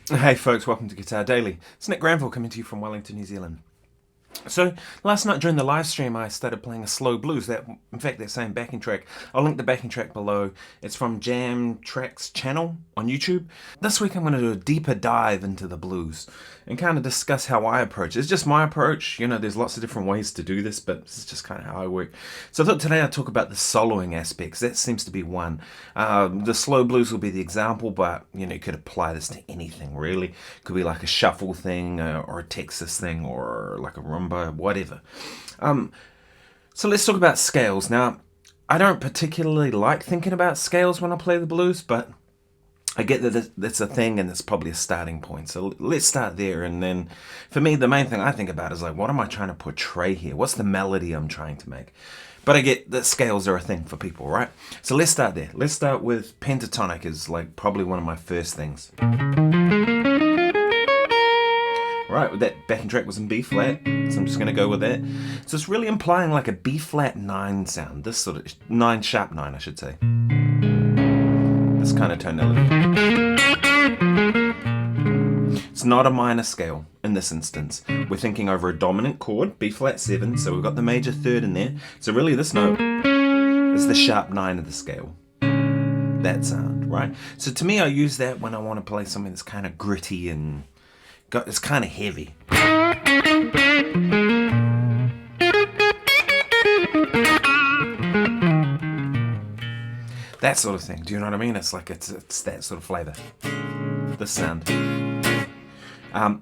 Hey folks, welcome to Guitar Daily. It's Nick Granville coming to you from Wellington, New Zealand. So last night during the live stream I started playing a slow blues, that same backing track. I'll link the backing track below. It's from Jam Tracks channel on YouTube. This week I'm going to do a deeper dive into the blues and kind of discuss how I approach it. It's just my approach, there's lots of different ways to do this, but this is just kind of how I work. So I thought today I'd talk about the soloing aspects. That seems to be one. The slow blues will be the example, but you could apply this to anything really. Could be like a shuffle thing or a Texas thing or like a rhumba, whatever. So let's talk about scales. Now, I don't particularly like thinking about scales when I play the blues, but I get that that's a thing and it's probably a starting point. So let's start there. And then for me, the main thing I think about is like, what am I trying to portray here? What's the melody I'm trying to make? But I get that scales are a thing for people, right? So let's start there. Let's start with pentatonic is like probably one of my first things. Right, that backing track was in B flat, so I'm just going to go with that. So it's really implying like a B flat 9 sound, this sort of 9 sharp 9 I should say. This kind of tonality. It's not a minor scale in this instance. We're thinking over a dominant chord, B flat 7, so we've got the major third in there. So really this note is the sharp 9 of the scale. That sound, right? So to me I use that when I want to play something that's kind of gritty and it's kind of heavy. That sort of thing. Do you know what I mean? It's like it's that sort of flavor. This sound.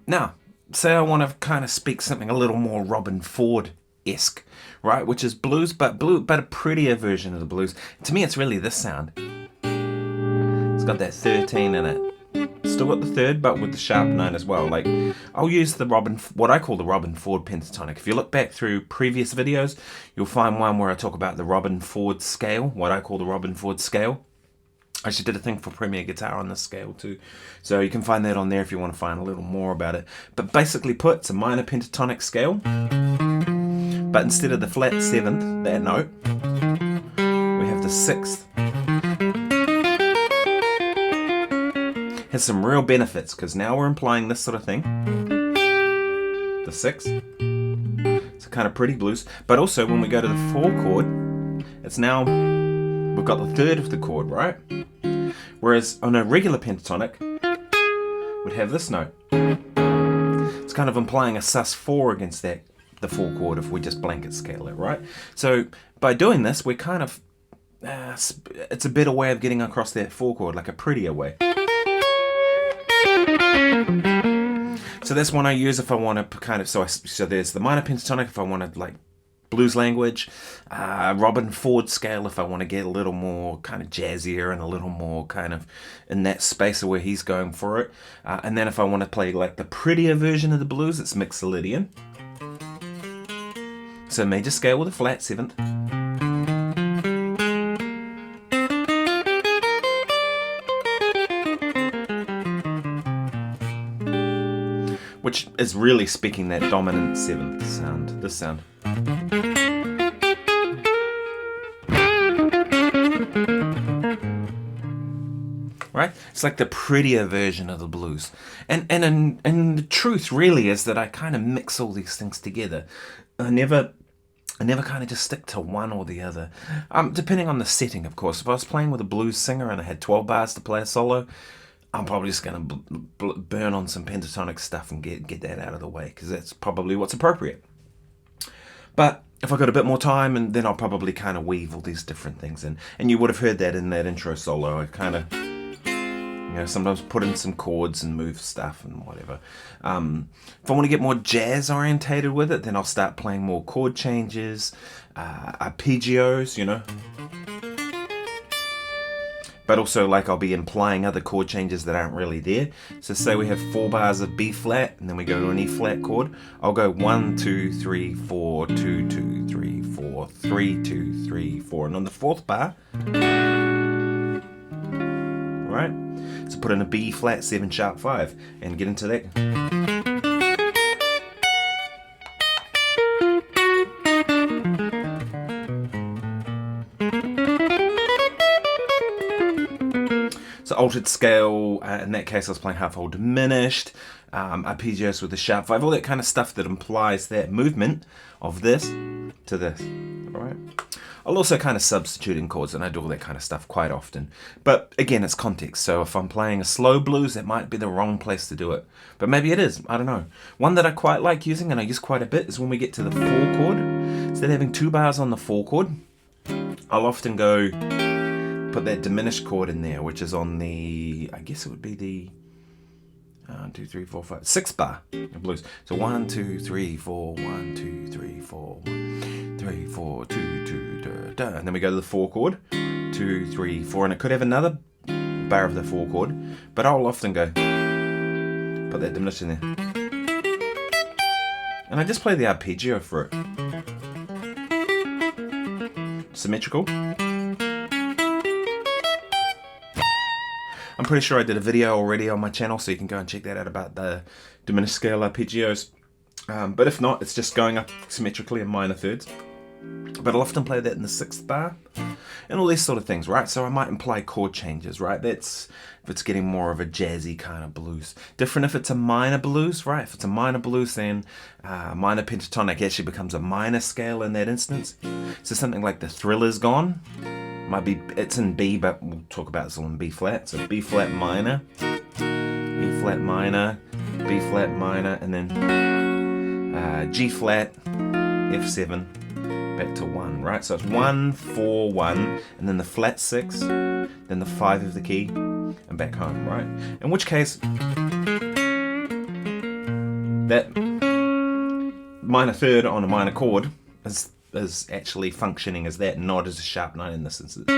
Now, say I want to kind of speak something a little more Robben Ford-esque, right? Which is blues, but a prettier version of the blues. To me, it's really this sound. It's got that 13 in it. Still got the third, but with the sharp 9 as well. Like, I'll use the what I call the Robben Ford pentatonic. If you look back through previous videos, you'll find one where I talk about the Robben Ford scale, what I call the Robben Ford scale. I actually did a thing for Premier Guitar on this scale too. So you can find that on there if you want to find a little more about it. But basically put, it's a minor pentatonic scale. But instead of the flat 7th, that note, we have the 6th. Has some real benefits because now we're implying this sort of thing. The 6th. It's a kind of pretty blues. But also when we go to the 4 chord, it's now, we've got the 3rd of the chord, right? Whereas on a regular pentatonic, we'd have this note. It's kind of implying a sus4 against the 4 chord if we just blanket scale it, right? So by doing this, we're kind of, it's a better way of getting across that 4 chord, like a prettier way. So that's one I use if I want to kind of, so there's the minor pentatonic if I want to like blues language, Robben Ford scale if I want to get a little more kind of jazzier and a little more kind of in that space of where he's going for it. And then if I want to play like the prettier version of the blues, it's Mixolydian. So major scale with a flat 7th. Which is really speaking that dominant 7th sound, this sound. Right? It's like the prettier version of the blues. And the truth really is that I kind of mix all these things together. I never kind of just stick to one or the other. Depending on the setting, of course. If I was playing with a blues singer and I had 12 bars to play a solo, I'm probably just going to burn on some pentatonic stuff and get that out of the way, because that's probably what's appropriate. But if I've got a bit more time, and then I'll probably kind of weave all these different things in. And you would have heard that in that intro solo. I kind of, sometimes put in some chords and move stuff and whatever. If I want to get more jazz orientated with it, then I'll start playing more chord changes, arpeggios, But also, like, I'll be implying other chord changes that aren't really there. So say we have 4 bars of B flat, and then we go to an E flat chord. I'll go 1, 2, 3, 4, 2, 2, 3, 4, 3, 2, 3, 4. And on the 4th bar, right? So put in a B flat 7 sharp 5 and get into that. So altered scale, in that case I was playing half whole diminished, arpeggios with the sharp 5, all that kind of stuff that implies that movement of this to this, alright? I'll also kind of substitute in chords, and I do all that kind of stuff quite often. But again, it's context, so if I'm playing a slow blues, that might be the wrong place to do it. But maybe it is, I don't know. One that I quite like using, and I use quite a bit, is when we get to the 4 chord. Instead of having 2 bars on the 4 chord, I'll often go put that diminished chord in there, which is on the, I guess it would be the 2, 3, 4, 5, 6 bar of blues. So 1, 2, 3, 4, 1, 2, 3, 4, 1, 3, 4, 2, 2, da, da. And then we go to the 4 chord, 2, 3, 4, and it could have another bar of the 4 chord, but I'll often go put that diminished in there, and I just play the arpeggio for it. Symmetrical. I'm pretty sure I did a video already on my channel, so you can go and check that out about the diminished scale arpeggios. But if not, it's just going up symmetrically in minor thirds. But I'll often play that in the 6th bar, and all these sort of things, right? So I might imply chord changes, right? That's if it's getting more of a jazzy kind of blues. Different if it's a minor blues, right? If it's a minor blues, then minor pentatonic actually becomes a minor scale in that instance. So something like the Thriller's Gone. Might be, it's in B, but we'll talk about this all in B flat. So B flat minor, E flat minor, B flat minor, and then G flat, F7, back to 1, right? So it's 1, 4, 1, and then the flat 6, then the 5 of the key, and back home, right? In which case, that minor third on a minor chord is actually functioning as that, not as a sharp 9 in this instance.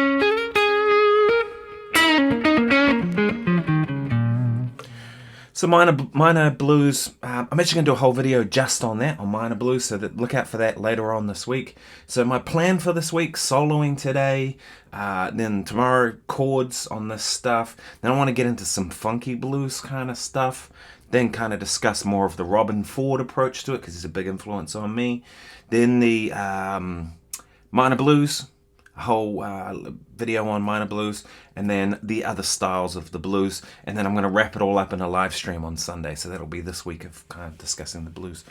So minor blues, I'm actually going to do a whole video just on that, on minor blues, so that look out for that later on this week. So my plan for this week, soloing today, then tomorrow chords on this stuff. Then I want to get into some funky blues kind of stuff. Then kind of discuss more of the Robben Ford approach to it, because he's a big influence on me. Then the minor blues, a whole video on minor blues, and then the other styles of the blues, and then I'm going to wrap it all up in a live stream on Sunday, so that'll be this week of kind of discussing the blues.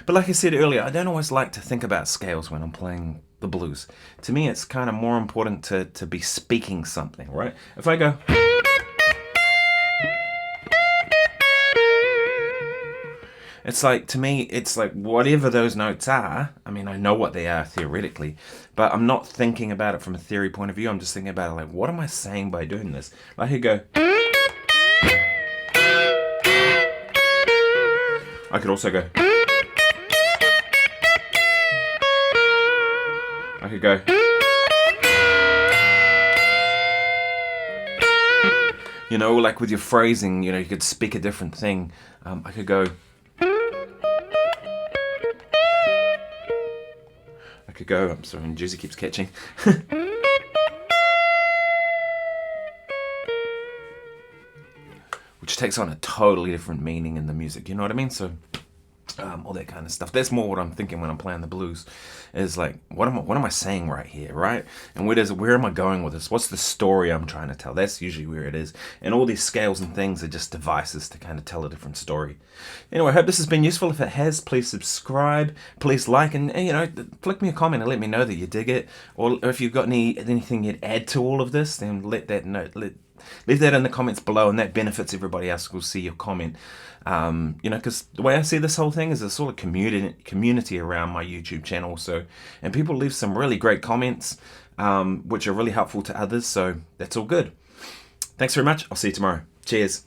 But like I said earlier, I don't always like to think about scales when I'm playing the blues. To me, it's kind of more important to be speaking something, right? If I go... It's like, to me, it's like whatever those notes are, I mean, I know what they are theoretically, but I'm not thinking about it from a theory point of view. I'm just thinking about it like, what am I saying by doing this? Like, I could go... I could also go... I could go... You know, like with your phrasing, you know, you could speak a different thing. I could go... I could go, I'm sorry, Jersey keeps catching. Which takes on a totally different meaning in the music, you know what I mean? So, all that kind of stuff. That's more what I'm thinking when I'm playing the blues. Is like, what am I saying right here, right? And where am I going with this? What's the story I'm trying to tell? That's usually where it is. And all these scales and things are just devices to kind of tell a different story. Anyway, I hope this has been useful. If it has, please subscribe, please like, and you know, flick me a comment and let me know that you dig it. Or if you've got anything you'd add to all of this, then leave that in the comments below, and that benefits everybody else who will see your comment. You know, because the way I see this whole thing is a sort of community around my YouTube channel. So, and people leave some really great comments, which are really helpful to others. So that's all good. Thanks very much. I'll see you tomorrow. Cheers.